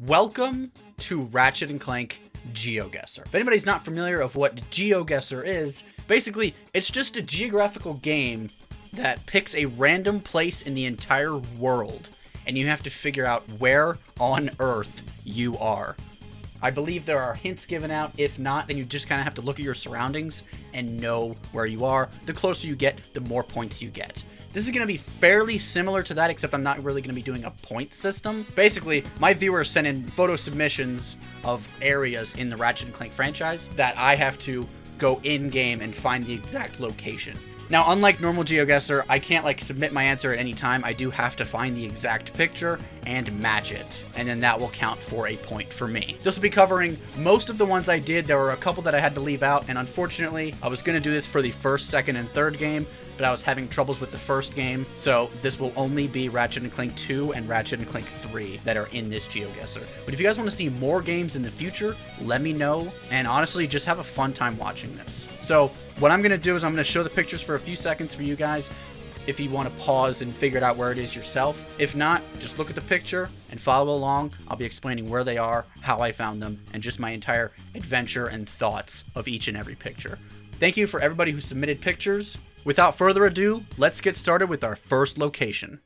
Welcome to Ratchet & Clank Geoguessr. If anybody's not familiar of what Geoguessr is, basically it's just a geographical game that picks a random place in the entire world, and you have to figure out where on Earth you are. I believe there are hints given out. If not, then you just kind of have to look at your surroundings and know where you are. The closer you get, the more points you get. This is going to be fairly similar to that, except I'm not really going to be doing a point system. Basically, my viewers send in photo submissions of areas in the Ratchet & Clank franchise that I have to go in-game and find the exact location. Now, unlike normal Geoguessr, I can't submit my answer at any time. I do have to find the exact picture and match it, and then that will count for a point for me. This will be covering most of the ones I did. There were a couple that I had to leave out, and unfortunately, I was going to do this for the first, second, and third game, but I was having troubles with the first game, so this will only be Ratchet & Clank 2 and Ratchet & Clank 3 that are in this Geoguessr. But if you guys want to see more games in the future, let me know, and honestly, just have a fun time watching this. So, what I'm going to do is I'm going to show the pictures for a few seconds for you guys, if you want to pause and figure it out where it is yourself. If not, just look at the picture and follow along. I'll be explaining where they are, how I found them, and just my entire adventure and thoughts of each and every picture. Thank you for everybody who submitted pictures. Without further ado, let's get started with our first location.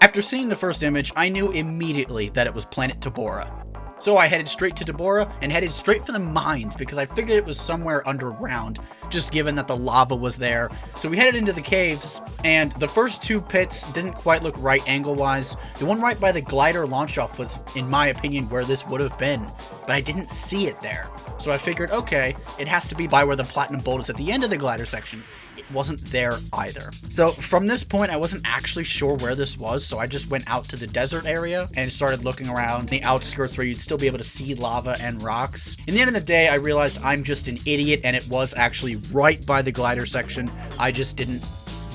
After seeing the first image, I knew immediately that it was planet Tabora. So I headed straight to Tabora and headed straight for the mines because I figured it was somewhere underground, just given that the lava was there. So we headed into the caves, and the first two pits didn't quite look right angle-wise. The one right by the glider launch-off was, in my opinion, where this would have been, but I didn't see it there. So I figured, okay, it has to be by where the platinum bolt is at the end of the glider section. It wasn't there either. So from this point, I wasn't actually sure where this was, so I just went out to the desert area and started looking around the outskirts where you'd still be able to see lava and rocks. In the end of the day, I realized I'm just an idiot, and it was actually right by the glider section. I just didn't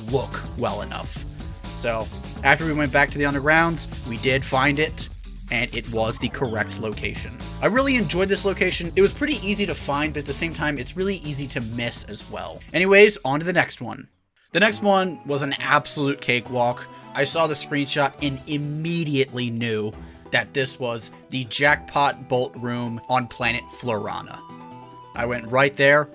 look well enough. So after we went back to the undergrounds, we did find it, and it was the correct location. I really enjoyed this location. It was pretty easy to find, but at the same time, it's really easy to miss as well. Anyways, on to the next one. The next one was an absolute cakewalk. I saw the screenshot and immediately knew that this was the jackpot bolt room on planet Florana. I went right there,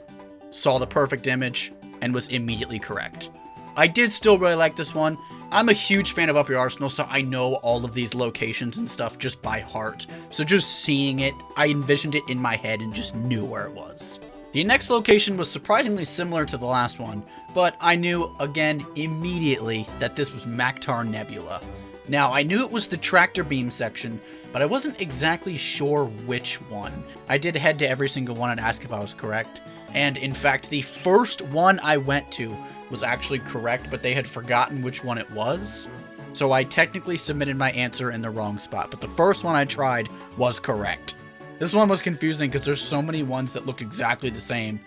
saw the perfect image, and was immediately correct. I did still really like this one. I'm a huge fan of Up Your Arsenal, so I know all of these locations and stuff just by heart. So just seeing it, I envisioned it in my head and just knew where it was. The next location was surprisingly similar to the last one, but I knew, again, immediately that this was Maktar Nebula. Now, I knew it was the tractor beam section, but I wasn't exactly sure which one. I did head to every single one and ask if I was correct, and in fact, the first one I went to was actually correct, but they had forgotten which one it was. So I technically submitted my answer in the wrong spot, but the first one I tried was correct. This one was confusing because there's so many ones that look exactly the same.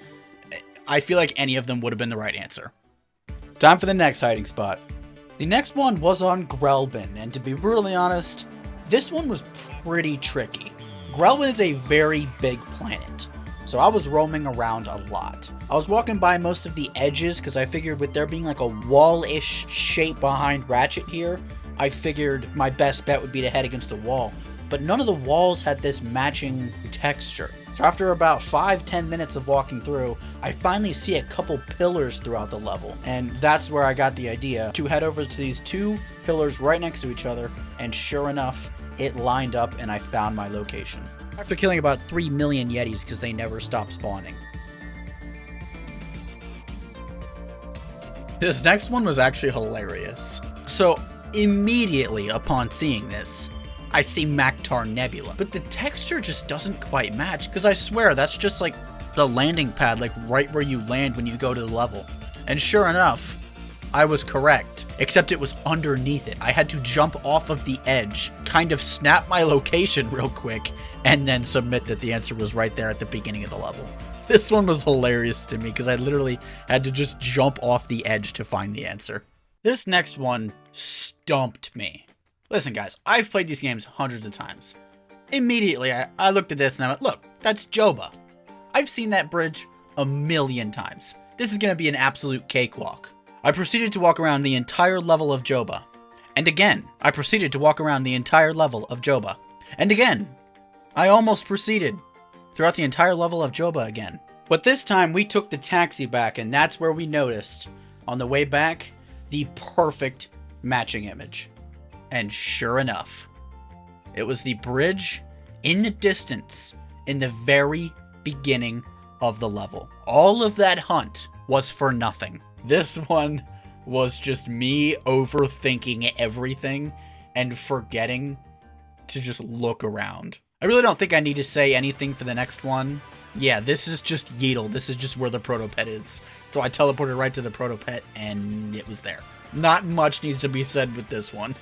I feel like any of them would have been the right answer. Time for the next hiding spot. The next one was on Grelbin, and to be brutally honest, this one was pretty tricky. Grelbin is a very big planet, so I was roaming around a lot. I was walking by most of the edges because I figured with there being like a wall-ish shape behind Ratchet here, I figured my best bet would be to head against the wall. But none of the walls had this matching texture. So after about 5-10 minutes of walking through, I finally see a couple pillars throughout the level. And that's where I got the idea to head over to these two pillars right next to each other, and sure enough, it lined up and I found my location. After killing about 3 million Yetis because they never stop spawning. This next one was actually hilarious. So immediately upon seeing this, I see Maktar Nebula, but the texture just doesn't quite match, because I swear that's just like the landing pad, like right where you land when you go to the level. And sure enough, I was correct, except it was underneath it. I had to jump off of the edge, kind of snap my location real quick, and then submit that the answer was right there at the beginning of the level. This one was hilarious to me because I literally had to just jump off the edge to find the answer. This next one stumped me. Listen guys, I've played these games hundreds of times. Immediately, I looked at this and I went, look, that's Joba. I've seen that bridge a million times. This is going to be an absolute cakewalk. I proceeded to walk around the entire level of Joba, And again, I proceeded to walk around the entire level of Joba. And again, I almost proceeded throughout the entire level of Joba again. But this time we took the taxi back, and that's where we noticed, on the way back, the perfect matching image. And sure enough, it was the bridge in the distance in the very beginning of the level. All of that hunt was for nothing. This one was just me overthinking everything and forgetting to just look around. I really don't think I need to say anything for the next one. Yeah, this is just Yeetle. This is just where the Proto Pet is. So I teleported right to the Proto Pet and it was there. Not much needs to be said with this one.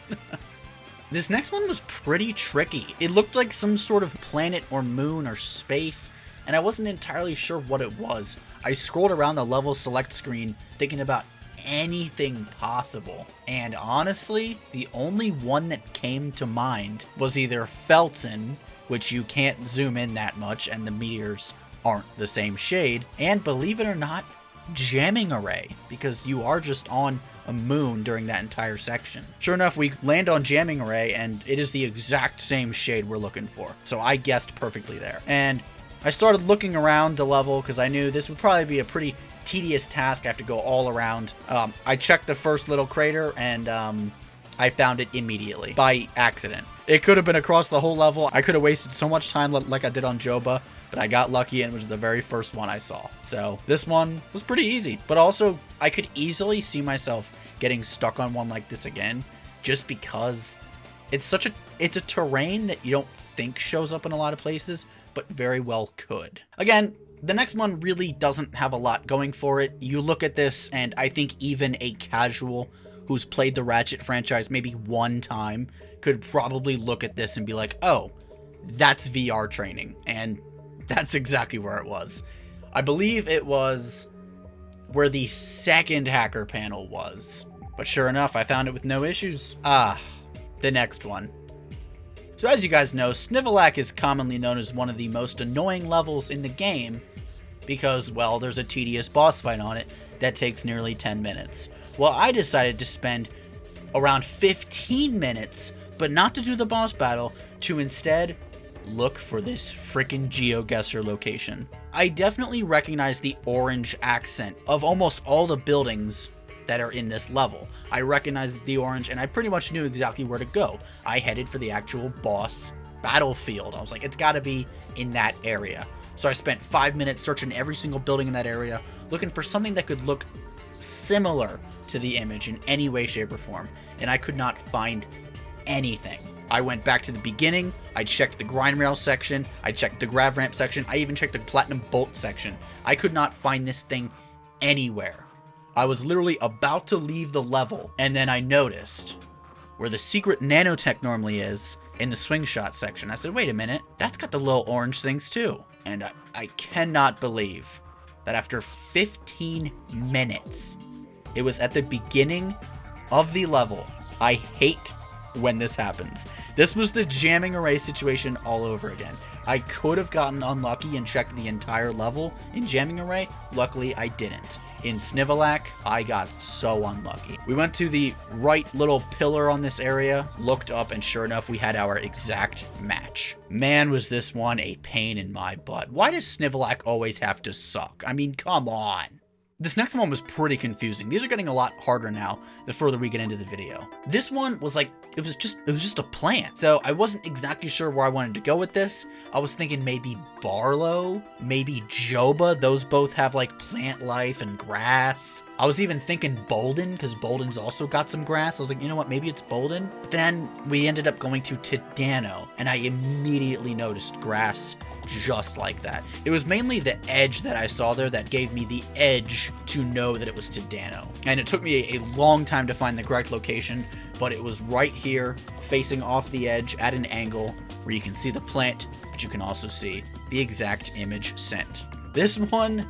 This next one was pretty tricky. It looked like some sort of planet or moon or space, and I wasn't entirely sure what it was. I scrolled around the level select screen thinking about anything possible, and honestly, the only one that came to mind was either Felton, which you can't zoom in that much and the meteors aren't the same shade, and believe it or not, Jamming Array, because you are just on a moon during that entire section. Sure enough, we land on Jamming Array and it is the exact same shade we're looking for. So I guessed perfectly there. And I started looking around the level because I knew this would probably be a pretty tedious task. I have to go all around. I checked the first little crater and I found it immediately by accident. It could have been across the whole level. I could have wasted so much time like I did on Joba, but I got lucky and it was the very first one I saw. So this one was pretty easy, but also I could easily see myself getting stuck on one like this again, just because it's a terrain that you don't think shows up in a lot of places, but very well could. Again, the next one really doesn't have a lot going for it. You look at this and I think even a casual who's played the Ratchet franchise maybe one time could probably look at this and be like, oh, that's VR training. And that's exactly where it was. I believe it was where the second hacker panel was. But sure enough, I found it with no issues. The next one. So as you guys know, Snivelak is commonly known as one of the most annoying levels in the game because, well, there's a tedious boss fight on it that takes nearly 10 minutes. Well, I decided to spend around 15 minutes, but not to do the boss battle, to instead look for this freaking Geoguessr location. I definitely recognize the orange accent of almost all the buildings that are in this level. I recognized the orange and I pretty much knew exactly where to go. I headed for the actual boss battlefield. I was like, it's gotta be in that area. So I spent 5 minutes searching every single building in that area, looking for something that could look similar to the image in any way, shape, or form. And I could not find anything. I went back to the beginning, I checked the grind rail section, I checked the grav ramp section, I even checked the platinum bolt section. I could not find this thing anywhere. I was literally about to leave the level, and then I noticed where the secret nanotech normally is in the swing shot section. I said, wait a minute, that's got the little orange things too. And I cannot believe that after 15 minutes, it was at the beginning of the level. I hate when this happens. This was the Jamming Array situation all over again. I could have gotten unlucky and checked the entire level in Jamming Array. Luckily, I didn't. In Snivelak, I got so unlucky. We went to the right little pillar on this area, looked up, and sure enough, we had our exact match. Man, was this one a pain in my butt. Why does Snivelak always have to suck? I mean, come on. This next one was pretty confusing. These are getting a lot harder now the further we get into the video. This one was like, it was just a plant. So I wasn't exactly sure where I wanted to go with this. I was thinking maybe Barlow, maybe Joba. Those both have like plant life and grass. I was even thinking Balden, because Balden's also got some grass. I was like, you know what, maybe it's Balden. But then we ended up going to Tedano, and I immediately noticed grass just like that. It was mainly the edge that I saw there that gave me the edge to know that it was Tedano. And it took me a long time to find the correct location, but it was right here, facing off the edge at an angle where you can see the plant, but you can also see the exact image sent. This one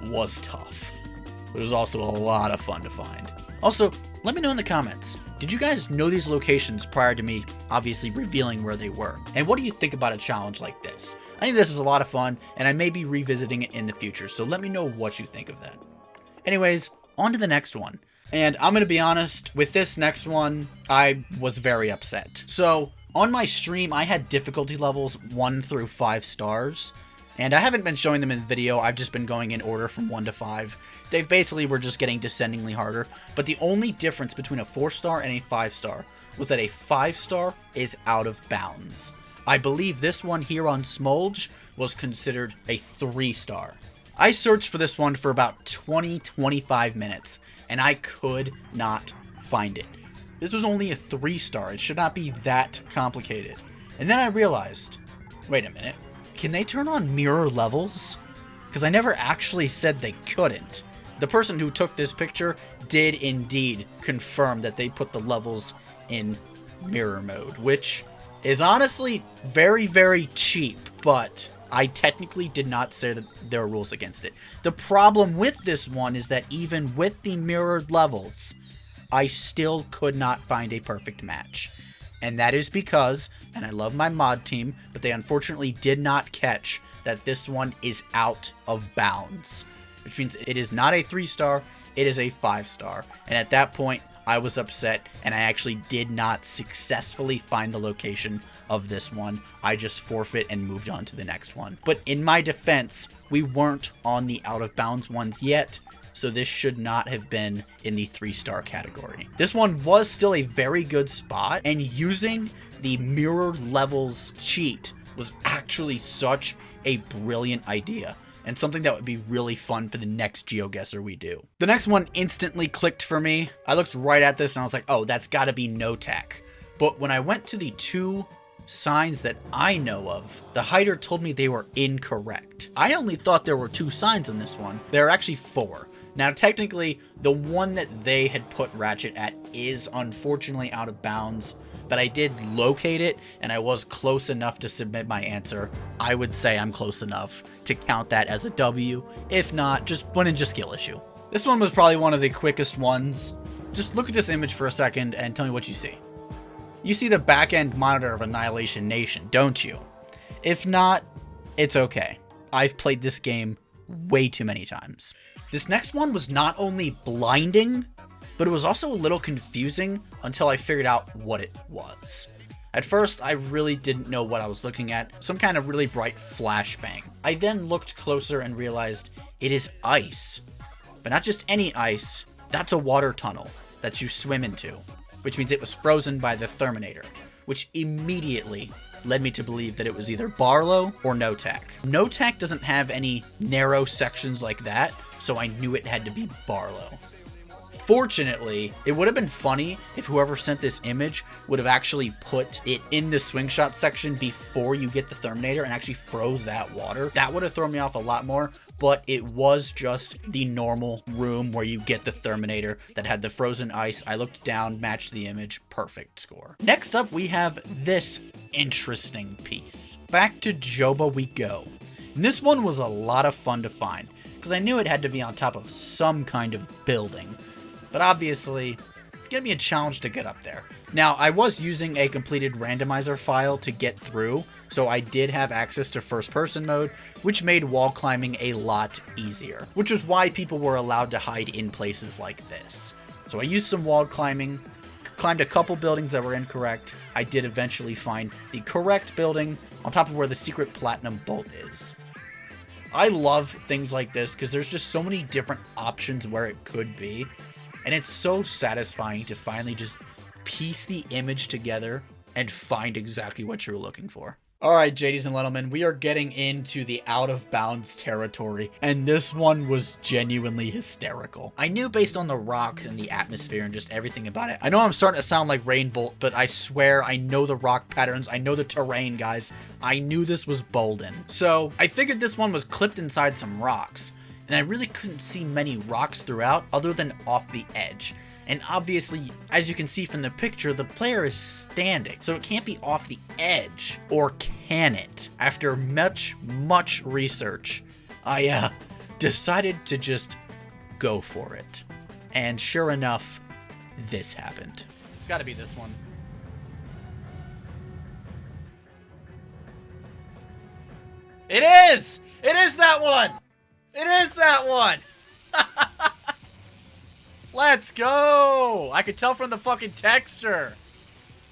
was tough, but it was also a lot of fun to find. Also, let me know in the comments, did you guys know these locations prior to me obviously revealing where they were? And what do you think about a challenge like this? I think this is a lot of fun, and I may be revisiting it in the future, so let me know what you think of that. Anyways, on to the next one. And I'm gonna be honest, with this next one, I was very upset. So, on my stream, I had difficulty levels 1 through 5 stars. And I haven't been showing them in the video, I've just been going in order from 1 to 5. They basically were just getting descendingly harder. But the only difference between a 4-star and a 5-star was that a 5-star is out of bounds. I believe this one here on Smoldge was considered a 3-star. I searched for this one for about 20-25 minutes, and I could not find it. This was only a 3-star, it should not be that complicated. And then I realized, wait a minute, can they turn on mirror levels? Because I never actually said they couldn't. The person who took this picture did indeed confirm that they put the levels in mirror mode, which is honestly very, very cheap, but I technically did not say that there are rules against it. The problem with this one is that even with the mirrored levels, I still could not find a perfect match. And that is because, and I love my mod team, but they unfortunately did not catch that this one is out of bounds. Which means it is not a 3-star, it is a 5-star. And at that point, I was upset, and I actually did not successfully find the location of this one. I just forfeit and moved on to the next one. But in my defense, we weren't on the out of bounds ones yet, so this should not have been in the 3-star category. This one was still a very good spot, and using the mirror levels cheat was actually such a brilliant idea, and something that would be really fun for the next Geoguessr we do. The next one instantly clicked for me. I looked right at this and I was like, oh, that's gotta be no tech. But when I went to the 2 signs that I know of, the hider told me they were incorrect. I only thought there were 2 signs on this one. There are actually 4. Now, technically, the one that they had put Ratchet at is unfortunately out of bounds, but I did locate it, and I was close enough to submit my answer. I would say I'm close enough to count that as a W. If not, just one ninja skill issue. This one was probably one of the quickest ones. Just look at this image for a second and tell me what you see. You see the back-end monitor of Annihilation Nation, don't you? If not, it's okay. I've played this game way too many times. This next one was not only blinding, but it was also a little confusing until I figured out what it was. At first, I really didn't know what I was looking at, some kind of really bright flashbang. I then looked closer and realized it is ice. But not just any ice, that's a water tunnel that you swim into, which means it was frozen by the Terminator, which immediately led me to believe that it was either Barlow or No Tech. No Tech doesn't have any narrow sections like that, so I knew it had to be Barlow. Fortunately, it would have been funny if whoever sent this image would have actually put it in the swing shot section before you get the Terminator and actually froze that water. That would have thrown me off a lot more, but it was just the normal room where you get the Terminator that had the frozen ice. I looked down, matched the image, perfect score. Next up, we have this interesting piece. Back to Joba we go. And this one was a lot of fun to find, because I knew it had to be on top of some kind of building. But obviously, it's going to be a challenge to get up there. Now, I was using a completed randomizer file to get through, so I did have access to first-person mode, which made wall climbing a lot easier, which was why people were allowed to hide in places like this. So I used some wall climbing, climbed a couple buildings that were incorrect. I did eventually find the correct building on top of where the secret platinum bolt is. I love things like this because there's just so many different options where it could be. And it's so satisfying to finally just piece the image together and find exactly what you're looking for. Alright, JDs and gentlemen, we are getting into the out of bounds territory, and this one was genuinely hysterical. I knew based on the rocks and the atmosphere and just everything about it. I know I'm starting to sound like Rainbolt, but I swear I know the rock patterns, I know the terrain, guys. I knew this was Balden. So I figured this one was clipped inside some rocks, and I really couldn't see many rocks throughout other than off the edge. And obviously, as you can see from the picture, the player is standing, so it can't be off the edge, or can it? After much research, I decided to just go for it. And sure enough, this happened. It's gotta be this one. It is! It is that one! It is that one! Let's go! I could tell from the fucking texture.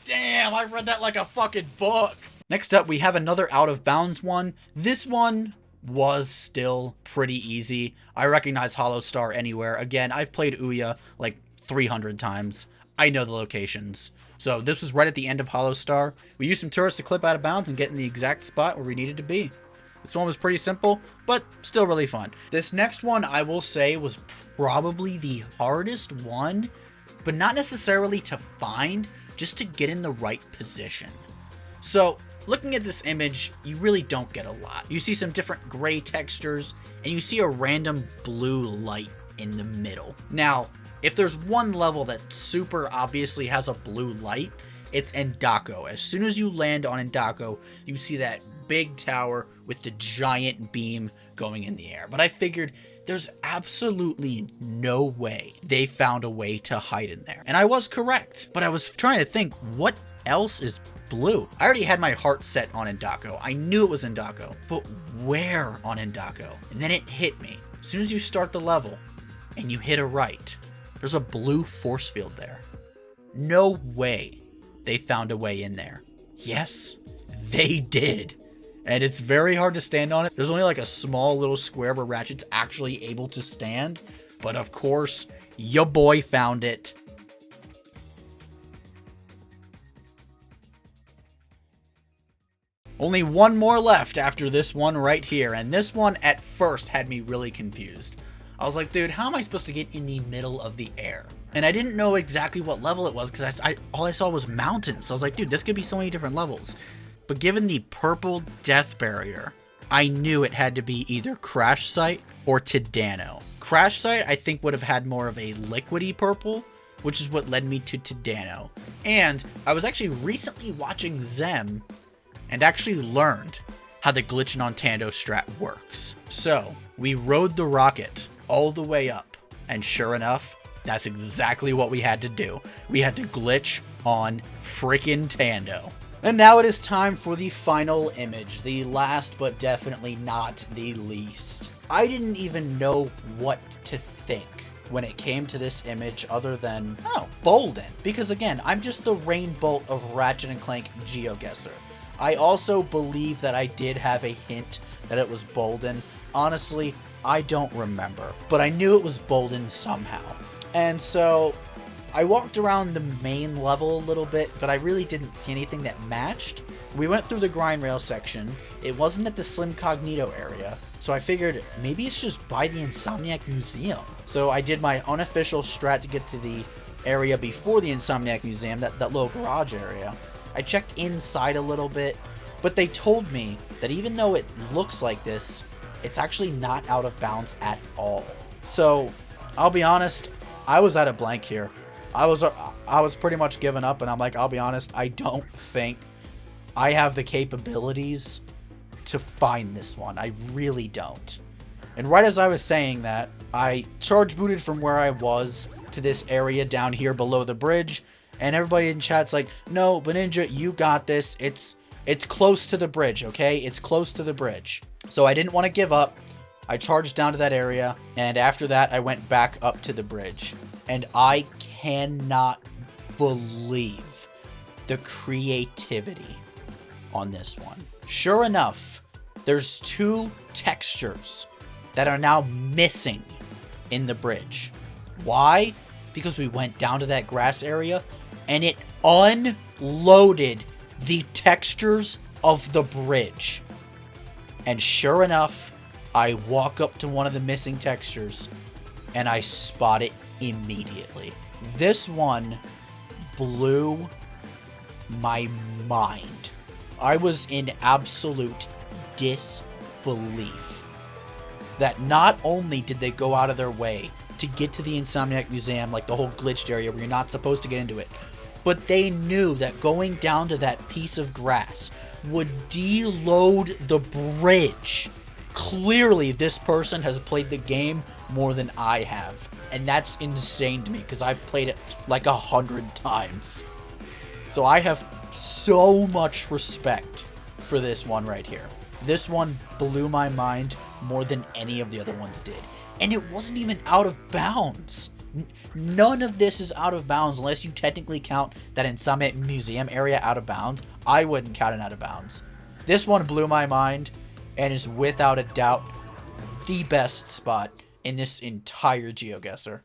Damn, I read that like a fucking book. Next up, we have another Out of Bounds one. This one was still pretty easy. I recognize Hollow Star anywhere. Again, I've played Ouya like 300 times. I know the locations. So this was right at the end of Hollow Star. We used some tourists to clip out of bounds and get in the exact spot where we needed to be. This one was pretty simple, but still really fun. This next one, I will say, was probably the hardest one, but not necessarily to find, just to get in the right position. So, looking at this image, you really don't get a lot. You see some different gray textures, and you see a random blue light in the middle. Now, if there's one level that super obviously has a blue light, it's Endako. As soon as you land on Endako, you see that big tower with the giant beam going in the air. But I figured there's absolutely no way they found a way to hide in there. And I was correct, but I was trying to think, what else is blue? I already had my heart set on Endako. I knew it was Endako, but where on Endako? And then it hit me. As soon as you start the level and you hit a right, there's a blue force field there. No way they found a way in there. Yes, they did. And it's very hard to stand on it. There's only like a small little square where Ratchet's actually able to stand. But of course, your boy found it. Only one more left after this one right here. And this one at first had me really confused. I was like, dude, how am I supposed to get in the middle of the air? And I didn't know exactly what level it was because all I saw was mountains. So I was like, dude, this could be so many different levels. But given the purple death barrier, I knew it had to be either Crash Site or Tedano. Crash Site, I think, would have had more of a liquidy purple, which is what led me to Tedano. And I was actually recently watching Zem and actually learned how the glitching on Tando strat works. So we rode the rocket all the way up, and sure enough, that's exactly what we had to do. We had to glitch on freaking Tando. And now it is time for the final image, the last but definitely not the least. I didn't even know what to think when it came to this image other than, oh, Balden. Because again, I'm just the rain bolt of Ratchet and Clank Geoguessr. I also believe that I did have a hint that it was Balden. Honestly, I don't remember, but I knew it was Balden somehow. And so I walked around the main level a little bit, but I really didn't see anything that matched. We went through the grind rail section. It wasn't at the Slim Cognito area, so I figured maybe it's just by the Insomniac Museum. So I did my unofficial strat to get to the area before the Insomniac Museum, that little garage area. I checked inside a little bit, but they told me that even though it looks like this, it's actually not out of bounds at all. So I'll be honest, I was at a blank here. I was pretty much giving up, and I'm like, I'll be honest, I don't think I have the capabilities to find this one. I really don't. And right as I was saying that, I charge booted from where I was to this area down here below the bridge, and everybody in chat's like, no, but Ninja, you got this. It's close to the bridge, okay? It's close to the bridge. So I didn't want to give up. I charged down to that area, and after that, I went back up to the bridge. And I cannot believe the creativity on this one. Sure enough, there's two textures that are now missing in the bridge. Why? Because we went down to that grass area and it unloaded the textures of the bridge. And sure enough, I walk up to one of the missing textures and I spot it immediately. This one blew my mind. I was in absolute disbelief that not only did they go out of their way to get to the Insomniac Museum, like the whole glitched area where you're not supposed to get into it, but they knew that going down to that piece of grass would deload the bridge. Clearly, this person has played the game more than I have. And that's insane to me because I've played it like 100 times. So I have so much respect for this one right here. This one blew my mind more than any of the other ones did. And it wasn't even out of bounds. None of this is out of bounds unless you technically count that in Summit Museum area out of bounds. I wouldn't count it out of bounds. This one blew my mind and is without a doubt the best spot in this entire Geoguessr.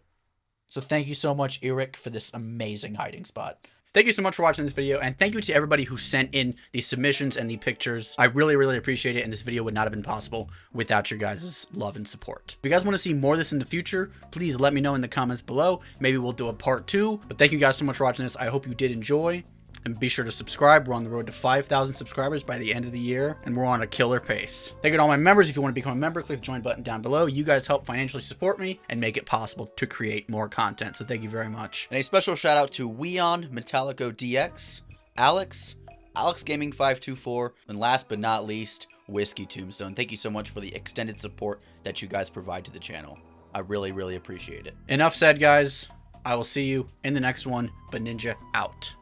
So thank you so much, Eric, for this amazing hiding spot. Thank you so much for watching this video, and thank you to everybody who sent in the submissions and the pictures. I really, really appreciate it, and this video would not have been possible without your guys' love and support. If you guys want to see more of this in the future, please let me know in the comments below. Maybe we'll do a part 2, but thank you guys so much for watching this. I hope you did enjoy, and be sure to subscribe. We're on the road to 5,000 subscribers by the end of the year, and we're on a killer pace. Thank you to all my members. If you want to become a member, click the join button down below. You guys help financially support me and make it possible to create more content, so thank you very much. And a special shout out to Weon, Metallico DX, Alex Gaming 524, and last but not least, Whiskey Tombstone. Thank you so much for the extended support that you guys provide to the channel. I really, really appreciate it. Enough said, guys. I will see you in the next one, but Ninja out.